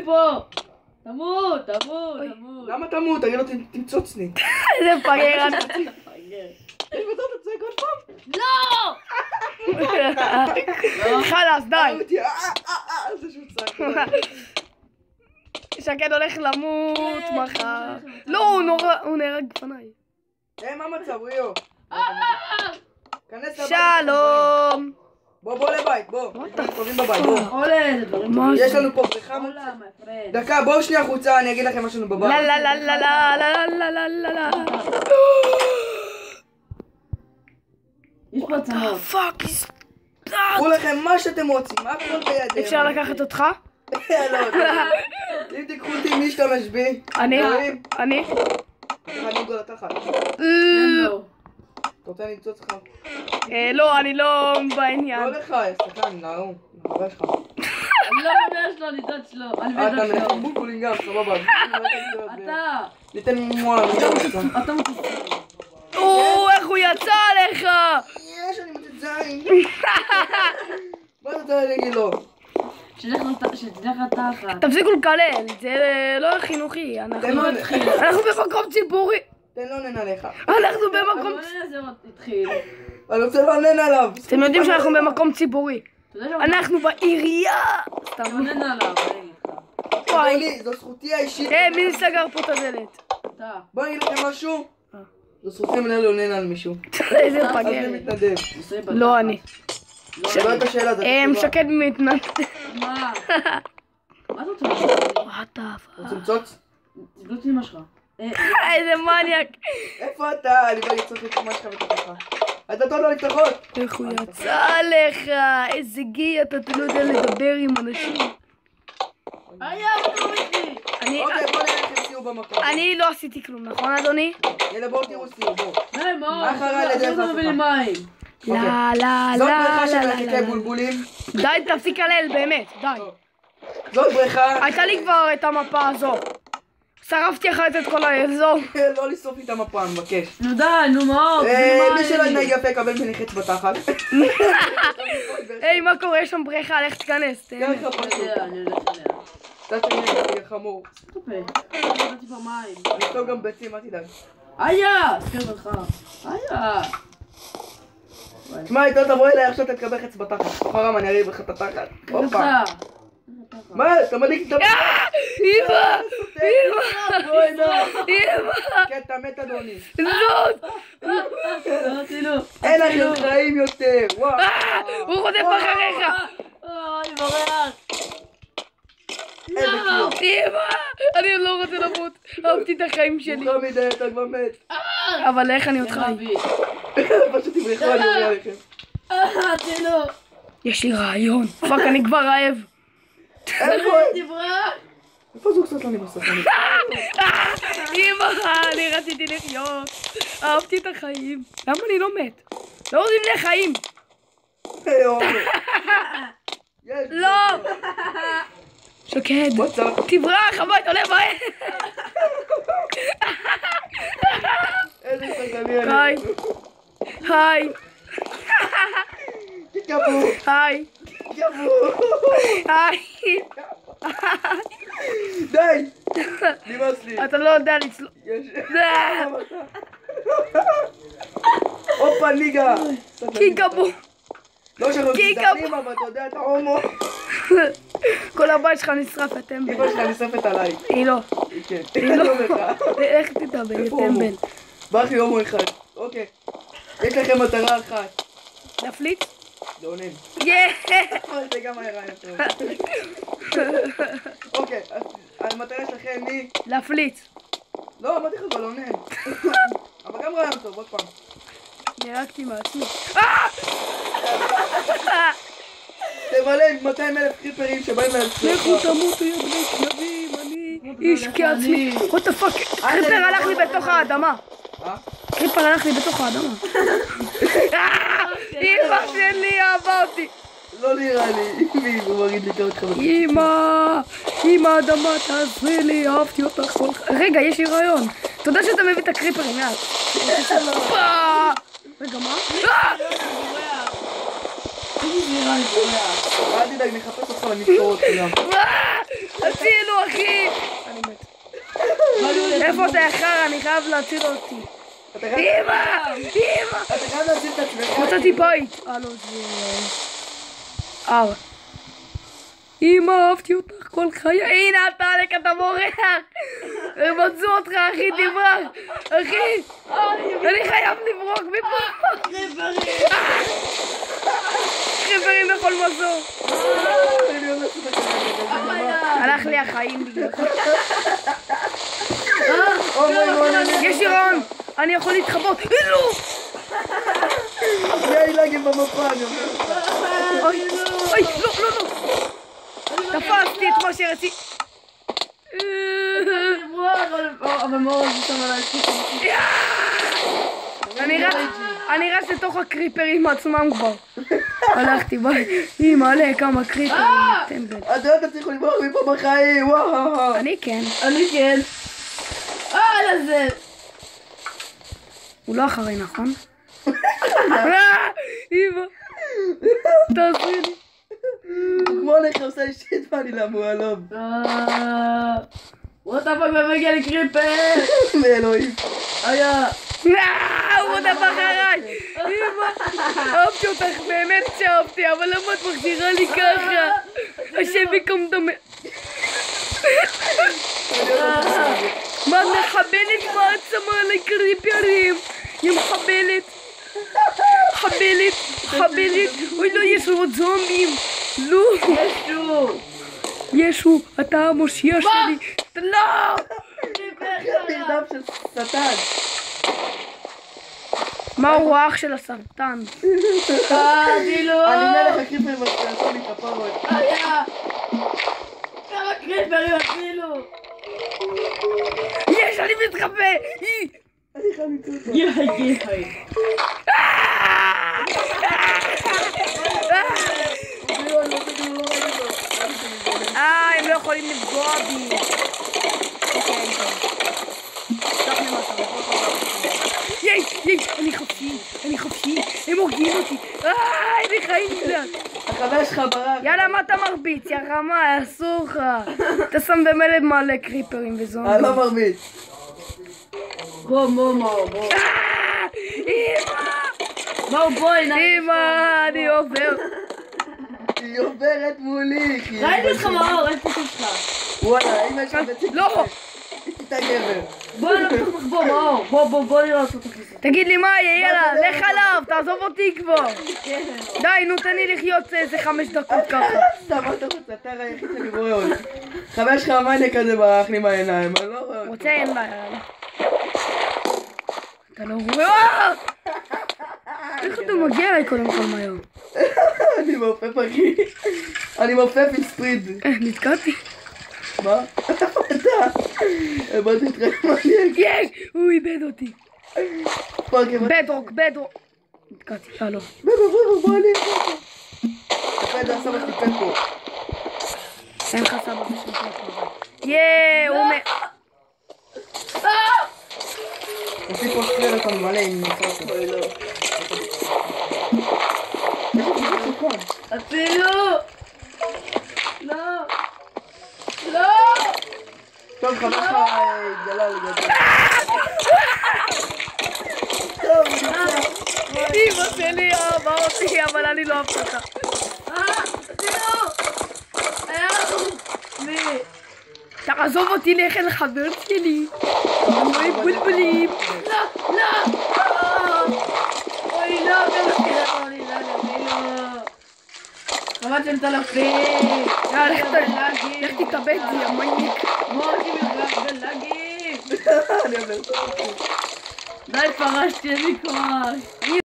פה. תמות, תמות, תמות. למה תמות? תגיד לו תמצוצני. איזה מפגר. יש בטוח אתה צועק עוד פעם? לא! חלאס, די. זה שהוא צועק. שקד הולך למות מחר. לא, הוא נהרג בפניי. מה מצב, ריו? כנס לבית. שלום. בוא לבית, בוא. אנחנו קרובים בבית, בוא. עולה, זה דברים. יש לנו פה בריכה. עולה, מפרד. דקה, בואו שנייה החוצה, אני אגיד לכם מה שלנו בבית. לה לה לה לה לה לה לה לה לה. יש פה עצמות. פאק, קחו לכם מה שאתם רוצים, הכל בידיהם. אפשר לקחת אותך? לא, אם תיקחו אותי מי ישתמש בי. אני? אני גול התחת. אתה רוצה למצוץ לך? לא, אני לא בעניין. לא לך, סתכן, נערו, נערה שלך. אני לא חבר שלו, אני דוד שלו. אני אתה בדוד מנחם שלו. בולבולים גם, סבבה. אתה. ניתן מואר. אתה מוצא. איך הוא יצא עליך! יש, אני מוצא זין. מה אתה רוצה להגיד לו? שתלך לתחת. תפסיקו לקלל, זה לא חינוכי. אנחנו במקום ציבורי. תן לו עונן עליך. אנחנו במקום... זה עוד התחיל. אני רוצה לעונן עליו. אתם יודעים שאנחנו במקום ציבורי. אנחנו בעירייה. אתה עונן עליו. וואי. זו זכותי האישית. מי סגר פה את הדלת? אתה. בוא נגיד לכם משהו. זו זכותי מנהל לעונן על מישהו. איזה אז מפגר. אני מתנדב. לא אני. שאלה את השאלה, זה התשובה. שקד מתנדב. מה? מה אתה רוצה? וואט האף. רוצים צוץ? תבלוט אמא שלך. איזה מניאק. איפה אתה? אני בא לצוץ את אמא שלך ותתך. הדלתות לא נפתחות. איך הוא יצא עליך? איזה גי, אתה לא יודע לדבר עם אנשים. היה, אתה לא מכיר. אוקיי, בוא נראה איך סיור במקום. אני לא עשיתי כלום, נכון אדוני? יאללה, בואו תראו סיור, בואו. מה אחריי לדרך אתה מביא לי מים? לא, לא, זאת לא, בריכה של לא, מרחיקי בולבולים. די, תפסיק ללל, באמת, די. זאת בריכה. הייתה לי כבר את המפה הזו. שרפתי אחת את כל האזור. לא לשרוף לי את המפה, אני מבקש. נו די, נו מאוד. מי שלא ינהג יפה יקבל מניחץ בתחת. היי, מה קורה? יש שם בריכה, לך תיכנס. ככה פשוט. אני הולך אליה. אתה תהיה חמור. תופה. נתתי פה מים. יש לו גם ביצים, אל תדאג. היה! סקר אותך. היה! תשמע, איתו תבוא אליי עכשיו תקבל חץ בתחת. חרם, אני אריב לך את התחת. הופה. מה? אתה מדליק את המ... אמא! אמא! כן, אתה מת אדוני. זאת! אין לכם חיים יותר. וואו. הוא רודף אחריך! אני בורח! איזה כיף. אמא! אני לא רוצה למות. אהבתי את החיים שלי. מוכר מדי, אתה כבר מת. אבל איך אני עוד חי? פשוט תברחו, אני אומר לכם. תלו! יש לי רעיון. פאק, אני כבר רעב. איפה? תברח! איפה זוג סטלני בסטלני? אמא, אני רציתי לחיות. אהבתי את החיים. למה אני לא מת? לא עושים לי חיים. לא! שקד, תברח, הביתה, עולה מהר. איזה סטלני אני. היי. קבו. היי. קבו. היי. די. נמאס לי. אתה לא יודע לצלול. הופה ניגה. קיקבו. לא שאנחנו גזענים, אבל אתה יודע, אתה הומו. כל הבית שלך נשרף, הטמבל. אמא שלך נשרפת עליי. היא לא. כן. היא לא. לא לך. איך תתאבל, איפה הומו? טמבל? בא אחי הומו אחד. אוקיי. יש לכם מטרה אחת. להפליץ? לעונן. זה גם היה רעיון טוב. אוקיי, אז המטרה שלכם היא... להפליץ. לא, אמרתי לך כבר לעונן. אבל גם רעיון טוב, עוד פעם. נהרגתי מעצמי. תמלא עם 200,000 קריפרים שבאים להצליח. לכו תמותו יא בני כלבים, אני איש כעצמי. what the fuck, קריפר הלך לי בתוך האדמה. קריפר הלך לי בתוך האדמה. אמא שלי אהבה אותי. לא נראה לי, הוא מוריד לי כמה חברים. אמא האדמה תעזרי לי, אהבתי אותך כל חיים. רגע, יש לי רעיון. תודה שאתה מביא את הקריפרים, יאללה. רגע, מה? אל תדאג, נחפש אותך ונפתור אותך גם. הצילו איפה אתה יחר? אני חייב להציל אותי. אמא! אמא! אתה חייב להציל את עצמך. מצאתי בית. לא, זה... אמא, אהבתי אותך כל חיי. הנה אתה עלק, אתה בורח. מצאו אותך, אחי, תברח. אחי, אני חייב לברוח מפה. חיברים בכל מזור. הלך לי החיים בגלל. יש ירון, אני יכול להתחבות. לא! זה הילגים במפה, אני אומר לך. אוי, לא. תפסתי את מה שרציתי. אבל מאוד זה שם עליי. אני רץ לתוך הקריפרים עצמם כבר. הלכתי, ביי. אמא, עלה כמה קריפרים. אתה לא תצליחו לברוח מפה בחיים, וואו. אני כן. אני כן. לזה. הוא לא אחרי, נכון? אמא, תעשי לי. הוא כמו לך עושה אישית ואני למועלום. what the fuck, ומגיע לקריפר. מאלוהים. הוא עוד הפך עליי. אמא, אהבתי אותך, באמת שאהבתי, אבל למה את מחזירה לי ככה? השם יקום דומה. מה, מחבלת מעצמה על הקריפרים? היא מחבלת. חבלת. אוי לא, יש עוד זומבים. לא. ישו, אתה המושיע שלי. לא! מרדף של שטן. מה הוא האח של הסרטן? דילו. אני מלך הקריפר ושתעשו לי כפרות. כמה קריפרים אפילו. יש, אני מתחבא. אני חייב למצוא אותו. הם לא יכולים לפגוע בי. אני חופשי, הם הורגים אותי. אני חיים קצת. החבר שלך ברח. יאללה, מה אתה מרביץ? יא רמה, אסור לך. אתה שם במלא מלא קריפרים וזומבים. אני לא מרביץ. בוא. אמא, אני עובר. היא עוברת מולי. ראיתי אותך מאור, איפה שלך? וואלה, אם יש לך בצק... לא! אתה גבר. בוא נראה אותו תכניסה. תגיד לי מה יהיה, יאללה, לך עליו, תעזוב אותי כבר. די, נו, תן לי לחיות איזה 5 דקות ככה. סתם, אתה רוצה, אתה היחיד שאני רואה עוד. חבר שלך המאניה כזה ברח לי מהעיניים, אני לא רואה אותו. רוצה, אין בעיה. אתה לא רואה? איך אתה מגיע אליי קודם כל מהר? אני מעופף אחי. אני מעופף עם ספריד. נתקעתי. מה? איפה אתה? הבנתי אותך מעניין. יש! הוא איבד אותי. בדרוק. נתקעתי, לא. בדרוק, בוא אני איפה. אתה יודע, סבא שלי פן פה. אין לך סבא בשביל פה. הוא עושים פה סרט על מלא עם נצרות. אוי לא. אפילו! לא! טוב, חבר שלך התגלה לגדול. טוב, אמא שלי אהבה אותי, אבל אני לא אהבת אותה. תעזוב אותי, לך אל חבר שלי. אוי בולבולים. לא! אוי לא, חבל של טלפים. לך תתאבד, זה המניק. מורקים לך בלגים. אני עובר. די, פרשתי, אין לי כוח.